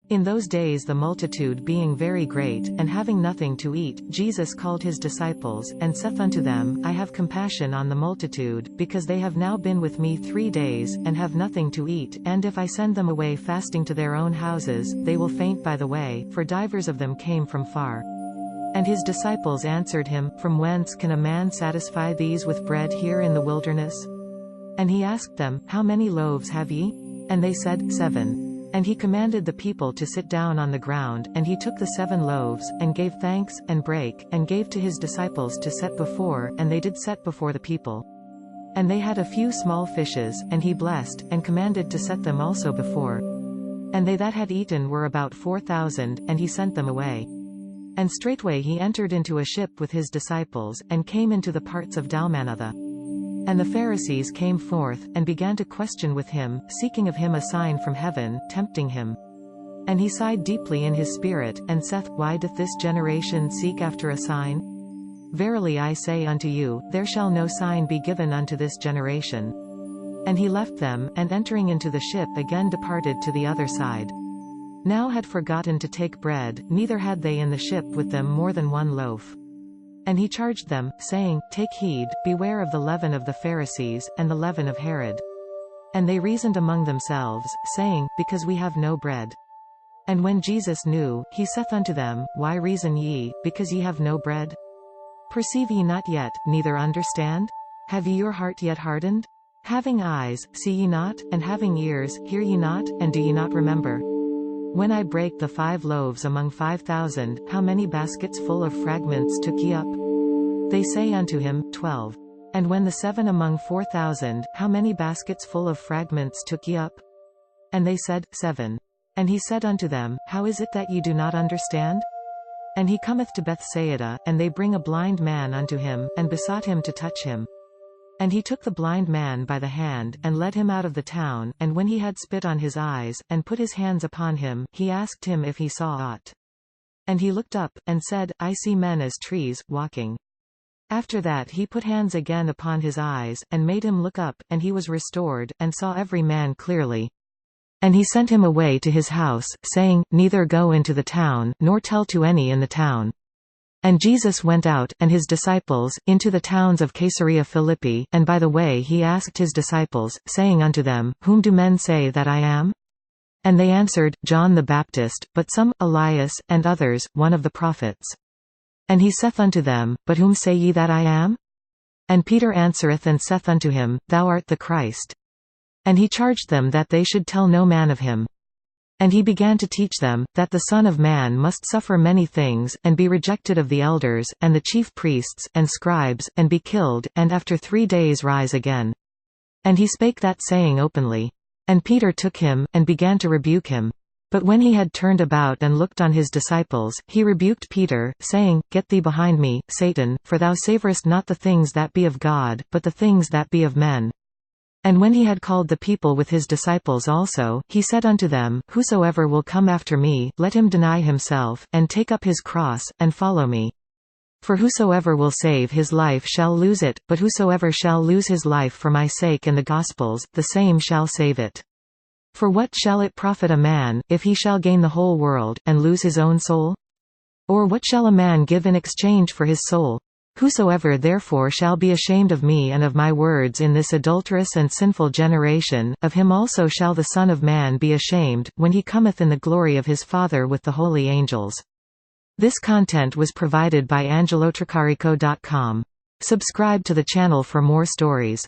In those days the multitude being very great, and having nothing to eat, Jesus called his disciples, and saith unto them, I have compassion on the multitude, because they have now been with me 3 days, and have nothing to eat, and if I send them away fasting to their own houses, they will faint by the way, for divers of them came from far. And his disciples answered him, From whence can a man satisfy these with bread here in the wilderness? And he asked them, How many loaves have ye? And they said, 7. And he commanded the people to sit down on the ground, and he took the 7 loaves, and gave thanks, and brake, and gave to his disciples to set before, and they did set before the people. And they had a few small fishes, and he blessed, and commanded to set them also before. And they that had eaten were about 4,000, and he sent them away. And straightway he entered into a ship with his disciples, and came into the parts of Dalmanutha. And the Pharisees came forth, and began to question with him, seeking of him a sign from heaven, tempting him. And he sighed deeply in his spirit, and saith, Why doth this generation seek after a sign? Verily I say unto you, there shall no sign be given unto this generation. And he left them, and entering into the ship again departed to the other side. Now had forgotten to take bread, neither had they in the ship with them more than 1 loaf. And he charged them, saying, Take heed, beware of the leaven of the Pharisees, and the leaven of Herod. And they reasoned among themselves, saying, Because we have no bread. And when Jesus knew, he saith unto them, Why reason ye, because ye have no bread? Perceive ye not yet, neither understand? Have ye your heart yet hardened? Having eyes, see ye not, and having ears, hear ye not, and do ye not remember? When I brake the 5 loaves among 5,000, how many baskets full of fragments took ye up? They say unto him, 12. And when the 7 among 4,000, how many baskets full of fragments took ye up? And they said, 7. And he said unto them, How is it that ye do not understand? And he cometh to Bethsaida, and they bring a blind man unto him, and besought him to touch him. And he took the blind man by the hand, and led him out of the town, and when he had spit on his eyes, and put his hands upon him, he asked him if he saw aught. And he looked up, and said, I see men as trees, walking. After that he put hands again upon his eyes, and made him look up, and he was restored, and saw every man clearly. And he sent him away to his house, saying, Neither go into the town, nor tell to any in the town. And Jesus went out, and his disciples, into the towns of Caesarea Philippi, and by the way he asked his disciples, saying unto them, Whom do men say that I am? And they answered, John the Baptist, but some, Elias, and others, one of the prophets. And he saith unto them, But whom say ye that I am? And Peter answereth and saith unto him, Thou art the Christ. And he charged them that they should tell no man of him. And he began to teach them, that the Son of Man must suffer many things, and be rejected of the elders, and the chief priests, and scribes, and be killed, and after 3 days rise again. And he spake that saying openly. And Peter took him, and began to rebuke him. But when he had turned about and looked on his disciples, he rebuked Peter, saying, Get thee behind me, Satan, for thou savorest not the things that be of God, but the things that be of men. And when he had called the people with his disciples also, he said unto them, Whosoever will come after me, let him deny himself, and take up his cross, and follow me. For whosoever will save his life shall lose it, but whosoever shall lose his life for my sake and the gospel's, the same shall save it. For what shall it profit a man, if he shall gain the whole world, and lose his own soul? Or what shall a man give in exchange for his soul? Whosoever therefore shall be ashamed of me and of my words in this adulterous and sinful generation, of him also shall the Son of Man be ashamed, when he cometh in the glory of his Father with the holy angels. This content was provided by angelotricarico.com. Subscribe to the channel for more stories.